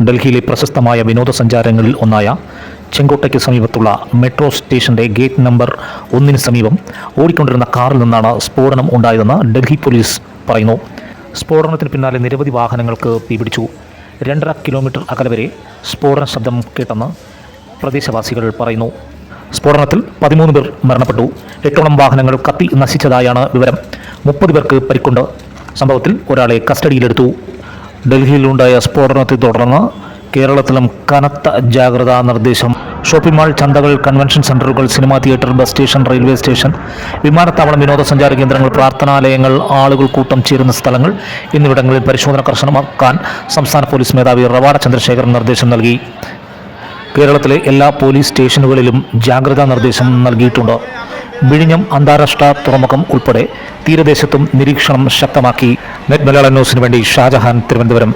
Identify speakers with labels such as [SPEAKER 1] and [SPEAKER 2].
[SPEAKER 1] ഡൽഹിയിലെ പ്രശസ്തമായ വിനോദസഞ്ചാരങ്ങളിൽ ഒന്നായ ചെങ്കോട്ടയ്ക്ക് സമീപത്തുള്ള മെട്രോ സ്റ്റേഷന്റെ ഗേറ്റ് നമ്പർ 1 സമീപം ഓടിക്കൊണ്ടിരുന്ന കാറിൽ നിന്നാണ് സ്ഫോടനം ഉണ്ടായതെന്ന് ഡൽഹി പോലീസ് പറയുന്നു. സ്ഫോടനത്തിന് പിന്നാലെ നിരവധി വാഹനങ്ങൾക്ക് തീപിടിച്ചു. 2.5 കിലോമീറ്റർ അകലെ വരെ സ്ഫോടന ശബ്ദം കേട്ടെന്ന് പ്രദേശവാസികൾ പറയുന്നു. സ്ഫോടനത്തിൽ 13 പേർ മരണപ്പെട്ടു. 8ഓളം വാഹനങ്ങൾ കത്തി നശിച്ചതായാണ് വിവരം. 30 പേർക്ക് പരിക്കുണ്ട്. സംഭവത്തിൽ ഒരാളെ കസ്റ്റഡിയിലെടുത്തു. ഡൽഹിയിലുണ്ടായ സ്ഫോടനത്തെ തുടർന്ന് കേരളത്തിലും കനത്ത ജാഗ്രതാ നിർദ്ദേശം. ഷോപ്പിംഗ് മാൾ, ചന്തകൾ, കൺവെൻഷൻ സെന്ററുകൾ, cinema theatre, bus station, railway station, വിമാനത്താവളം, വിനോദസഞ്ചാര കേന്ദ്രങ്ങൾ, പ്രാർത്ഥനാലയങ്ങൾ, ആളുകൾ കൂട്ടം ചേരുന്ന സ്ഥലങ്ങൾ എന്നിവിടങ്ങളിൽ പരിശോധന കർശനമാക്കാൻ സംസ്ഥാന പോലീസ് മേധാവി റവാഡ ചന്ദ്രശേഖരൻ നിർദ്ദേശം നൽകി. കേരളത്തിലെ എല്ലാ പോലീസ് സ്റ്റേഷനുകളിലും ജാഗ്രതാ നിർദ്ദേശം നൽകിയിട്ടുണ്ട്. വിഴിഞ്ഞം അന്താരാഷ്ട്ര തുറമുഖം ഉൾപ്പെടെ തീരദേശത്തും നിരീക്ഷണം ശക്തമാക്കി. നെറ്റ് മലയാളം ന്യൂസിനു വേണ്ടി ഷാജഹാൻ, തിരുവനന്തപുരം.